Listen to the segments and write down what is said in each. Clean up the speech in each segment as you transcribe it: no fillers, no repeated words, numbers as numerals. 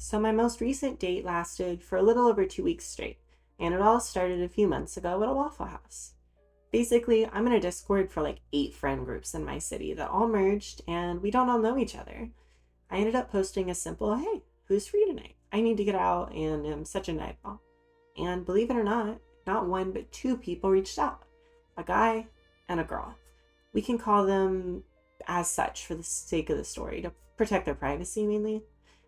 So my most recent date lasted for a little over 2 weeks straight, and it all started a few months ago at a Waffle House. Basically, I'm in a Discord for like 8 friend groups in my city that all merged, and we don't all know each other. I ended up posting a simple, "Hey, who's free tonight? I need to get out and am such a night owl." And believe it or not one but two people reached out, a guy and a girl. We can call them as such for the sake of the story to protect their privacy mainly.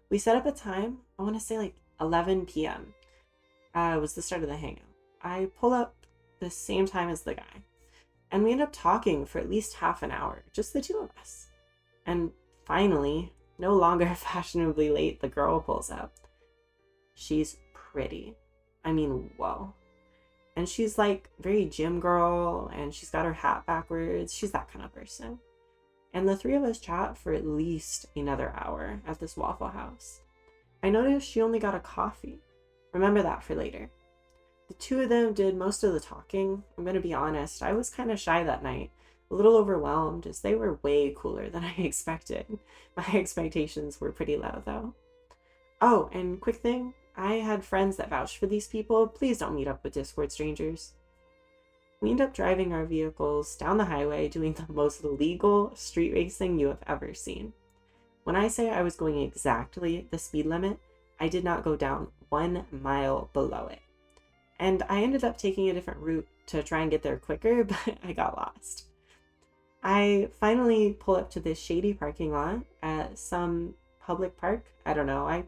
We set up a time, I want to say like 11 p.m. Was the start of the hangout. I pull up the same time as the guy, and we end up talking for at least half an hour, just the two of us. And finally, no longer fashionably late, the girl pulls up. She's pretty. I mean, whoa. And she's like very gym girl, and she's got her hat backwards. She's that kind of person. And the three of us chat for at least another hour at this Waffle House. I noticed she only got a coffee. Remember that for later. The two of them did most of the talking. I'm going to be honest, I was kind of shy that night, a little overwhelmed as they were way cooler than I expected. My expectations were pretty low though. Oh, and quick thing, I had friends that vouched for these people. Please don't meet up with Discord strangers. We end up driving our vehicles down the highway doing the most legal street racing you have ever seen. When I say I was going exactly the speed limit, I did not go down 1 mile below it. And I ended up taking a different route to try and get there quicker, but I got lost. I finally pull up to this shady parking lot at some public park. I don't know. I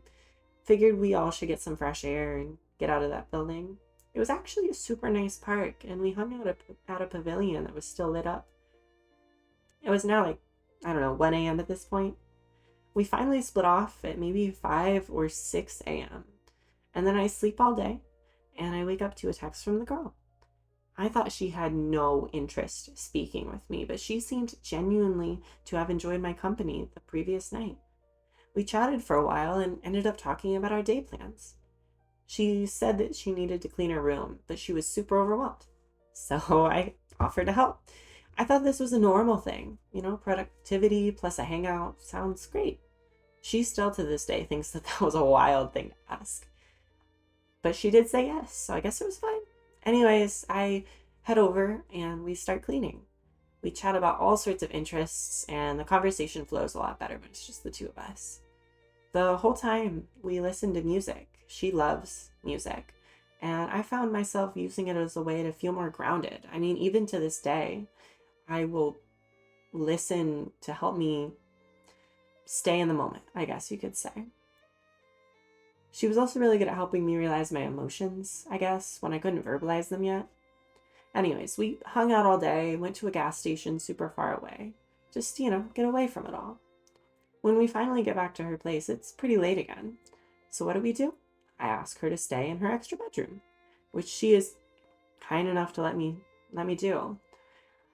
figured we all should get some fresh air and get out of that building. It was actually a super nice park, and we hung out at a pavilion that was still lit up. It was now like, I don't know, 1 a.m. at this point. We finally split off at maybe 5 or 6 a.m. And then I sleep all day, and I wake up to a text from the girl. I thought she had no interest speaking with me, but she seemed genuinely to have enjoyed my company the previous night. We chatted for a while and ended up talking about our day plans. She said that she needed to clean her room, but she was super overwhelmed. So I offered to help. I thought this was a normal thing. Productivity plus a hangout sounds great. She still to this day thinks that that was a wild thing to ask. But she did say yes, so I guess it was fine. Anyways, I head over and we start cleaning. We chat about all sorts of interests, and the conversation flows a lot better when it's just the two of us. The whole time we listen to music. She loves music, and I found myself using it as a way to feel more grounded. I mean, even to this day, I will listen to help me stay in the moment, I guess you could say. She was also really good at helping me realize my emotions, I guess, when I couldn't verbalize them yet. Anyways, we hung out all day, went to a gas station super far away. Just, get away from it all. When we finally get back to her place, it's pretty late again. So what do? I ask her to stay in her extra bedroom, which she is kind enough to let me do.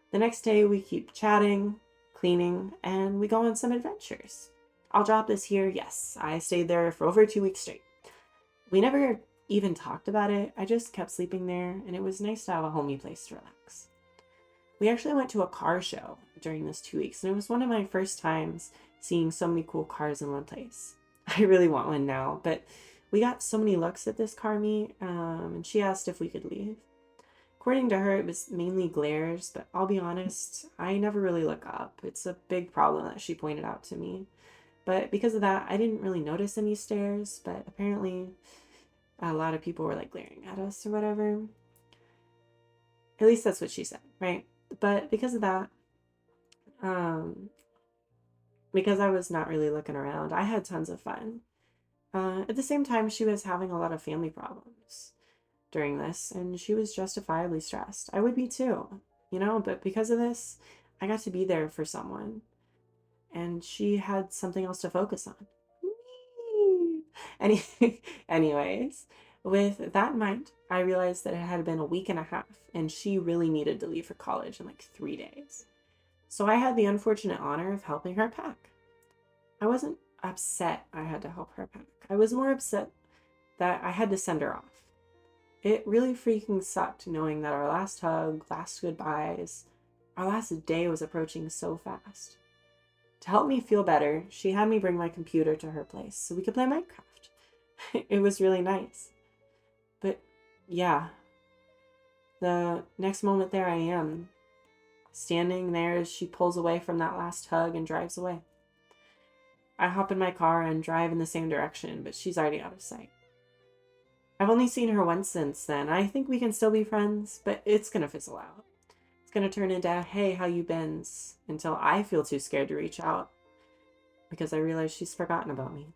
The next day we keep chatting, cleaning, and we go on some adventures. I'll drop this here. Yes, I stayed there for over 2 weeks straight. We never even talked about it. I just kept sleeping there, and it was nice to have a homey place to relax. We actually went to a car show during those 2 weeks, and it was one of my first times seeing so many cool cars in one place. I really want one now, but we got so many looks at this car meet, and she asked if we could leave. According to her, it was mainly glares, but I'll be honest, I never really look up. It's a big problem that she pointed out to me. But because of that, I didn't really notice any stares, but apparently a lot of people were like glaring at us or whatever. At least that's what she said, right? But because of that, because I was not really looking around, I had tons of fun. At the same time, she was having a lot of family problems during this, and she was justifiably stressed. I would be too, but because of this, I got to be there for someone, and she had something else to focus on. Any, anyways, with that in mind, I realized that it had been a week and a half, and she really needed to leave for college in like 3 days. So I had the unfortunate honor of helping her pack. I wasn't upset I had to help her pack. I was more upset that I had to send her off. It really freaking sucked knowing that our last hug, last goodbyes, our last day was approaching so fast. To help me feel better, she had me bring my computer to her place so we could play Minecraft. It was really nice. But yeah, the next moment there I am, standing there as she pulls away from that last hug and drives away. I hop in my car and drive in the same direction, but she's already out of sight. I've only seen her once since then. I think we can still be friends, but it's gonna fizzle out. It's gonna turn into, hey, how you been? Until I feel too scared to reach out because I realize she's forgotten about me.